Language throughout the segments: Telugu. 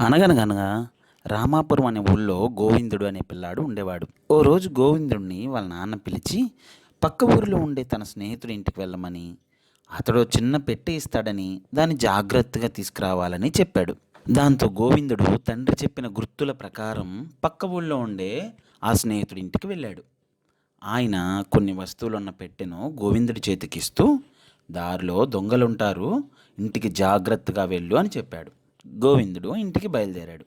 అనగనగనగా రామాపురం అనే ఊళ్ళో గోవిందుడు అనే పిల్లాడు ఉండేవాడు. ఓ రోజు గోవిందుడిని వాళ్ళ నాన్న పిలిచి పక్క ఊరిలో ఉండే తన స్నేహితుడి ఇంటికి వెళ్ళమని, అతడు చిన్న పెట్టె ఇస్తాడని, దాన్ని జాగ్రత్తగా తీసుకురావాలని చెప్పాడు. దాంతో గోవిందుడు తండ్రి చెప్పిన గుర్తుల ప్రకారం పక్క ఊళ్ళో ఉండే ఆ స్నేహితుడి ఇంటికి వెళ్ళాడు. ఆయన కొన్ని వస్తువులున్న పెట్టెను గోవిందుడి చేతికిస్తూ, దారిలో దొంగలుంటారు, ఇంటికి జాగ్రత్తగా వెళ్ళు అని చెప్పాడు. గోవిందుడు ఇంటికి బయలుదేరాడు.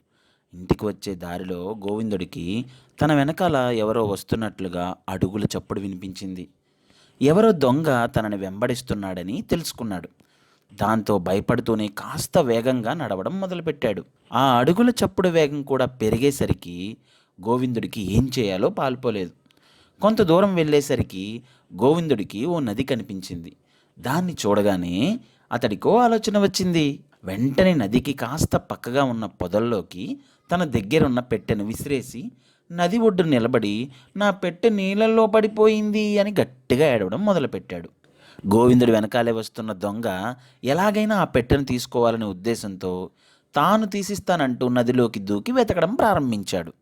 ఇంటికి వచ్చే దారిలో గోవిందుడికి తన వెనకాల ఎవరో వస్తున్నట్లుగా అడుగుల చప్పుడు వినిపించింది. ఎవరో దొంగ తనని వెంబడిస్తున్నాడని తెలుసుకున్నాడు. దాంతో భయపడుతూనే కాస్త వేగంగా నడవడం మొదలుపెట్టాడు. ఆ అడుగుల చప్పుడు వేగం కూడా పెరిగేసరికి గోవిందుడికి ఏం చేయాలో పాలుపోలేదు. కొంత దూరం వెళ్ళేసరికి గోవిందుడికి ఓ నది కనిపించింది. దాన్ని చూడగానే అతడికో ఆలోచన వచ్చింది. వెంటనే నదికి కాస్త పక్కగా ఉన్న పొదల్లోకి తన దగ్గరున్న పెట్టెను విసిరేసి నది ఒడ్డు నిలబడి, నా పెట్టె నీళ్ళల్లో పడిపోయింది అని గట్టిగా ఏడవడం మొదలుపెట్టాడు. గోవిందుడి వెనకాలే వస్తున్న దొంగ ఎలాగైనా ఆ పెట్టెను తీసుకోవాలనే ఉద్దేశంతో తాను తీసిస్తానంటూ నదిలోకి దూకి వెతకడం ప్రారంభించాడు.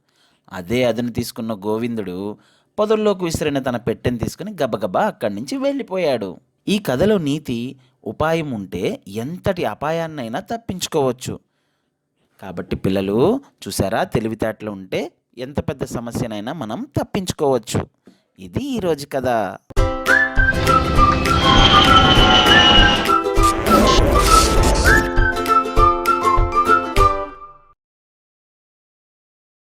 అదే అదును తీసుకున్న గోవిందుడు పొదల్లోకి విసిరిన తన పెట్టెను తీసుకుని గబగబా అక్కడి నుంచి వెళ్ళిపోయాడు. ఈ కథలో నీతి, ఉపాయం ఉంటే ఎంతటి అపాయాన్నైనా తప్పించుకోవచ్చు. కాబట్టి పిల్లలు, చూసారా, తెలివితేటలు ఉంటే ఎంత పెద్ద సమస్యనైనా మనం తప్పించుకోవచ్చు. ఇది ఈరోజు కథ.